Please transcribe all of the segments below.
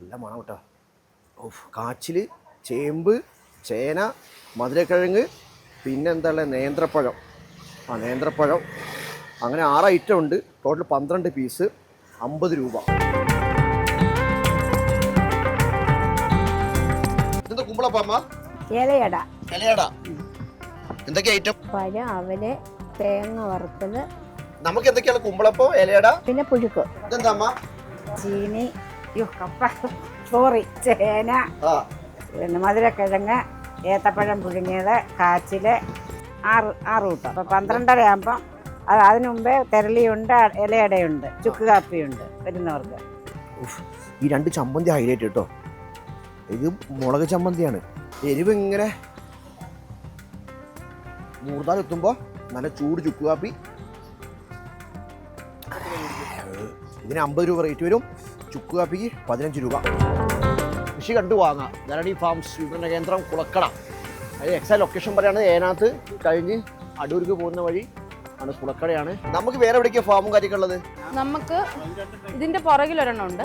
നല്ല മണം കേട്ടോ. കാച്ചിൽ, ചേമ്പ്, ചേന, മധുരക്കിഴങ്ങ്, പിന്നെന്താ നേന്ത്രപ്പഴം. നേന്ത്രപ്പഴം അങ്ങനെ 6 ഐറ്റം ഉണ്ട്. ടോട്ടൽ 12 പീസ്, 50 രൂപ. ഇതെന്താ കുമ്പളപ്പമ്മ? ഇലയട. എന്തൊക്കെ ഐറ്റം? പഴം, അവല്, തേങ്ങ വറുത്തത്. നമുക്ക് എന്തൊക്കെയാണ് കുമ്പളപ്പം, ഇലയട, പിന്നെ പുഴുക്ക്. ഇതെന്താ അമ്മ? ചീനി, ചേന, പിന്നെ മധുരക്കിഴങ്ങ്, ഏത്തപ്പഴം പുഴുങ്ങിയത്, കാച്ചില്, 6 കൂട്ടം. അപ്പം 12:30 ആകുമ്പം അതിനു മുമ്പേ തെരളിയുണ്ട്, ഇലയടയുണ്ട്, ചുക്ക് കാപ്പിയുണ്ട് വരുന്നവർക്ക്. ഈ 2 ചമ്മന്തി ഹൈലൈറ്റ് കേട്ടോ. ഇത് മുളക് ചമ്മന്തിയാണ്. എരിവ് ഇങ്ങനെ മൂർത്താലെത്തുമ്പോൾ നല്ല ചൂട് ചുക്ക് കാപ്പി. ഇതിന് 50 രൂപ റേറ്റ് വരും. ചുക്ക് കാപ്പിക്ക് 15 രൂപ. കൃഷി കണ്ടു വാങ്ങാം. ധരണി ഫാംസ് വിപണന കേന്ദ്രം, കുളക്കട. അതിന് എക്സാക്ട് ലൊക്കേഷൻ പറയുകയാണെങ്കിൽ ഏനാത്ത് കഴിഞ്ഞ് അടൂർക്ക് പോകുന്ന വഴി ആണ്, കുളക്കടയാണ്. നമുക്ക് വേറെ എവിടേക്കാണ് ഫാമും കാര്യങ്ങളുള്ളത്? നമുക്ക് ഇതിന്റെ പുറകിൽ ഒരെണ്ണം ഉണ്ട്,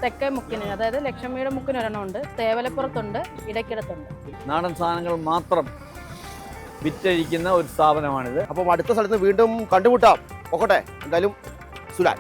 തെക്കേ മുക്കിന്, അതായത് ലക്ഷ്മിയുടെ മുക്കിന് ഒരെണ്ണം ഉണ്ട്, തേവലപ്പുറത്തുണ്ട്, ഇടയ്ക്കിടത്തുണ്ട്. നാടൻ സാധനങ്ങൾ മാത്രം വിറ്റഴിക്കുന്ന ഒരു സ്ഥാപനമാണിത്. അപ്പം അടുത്ത സ്ഥലത്ത് വീണ്ടും കണ്ടുമുട്ടാം. പോകട്ടെ, എന്തായാലും സുലാൻ.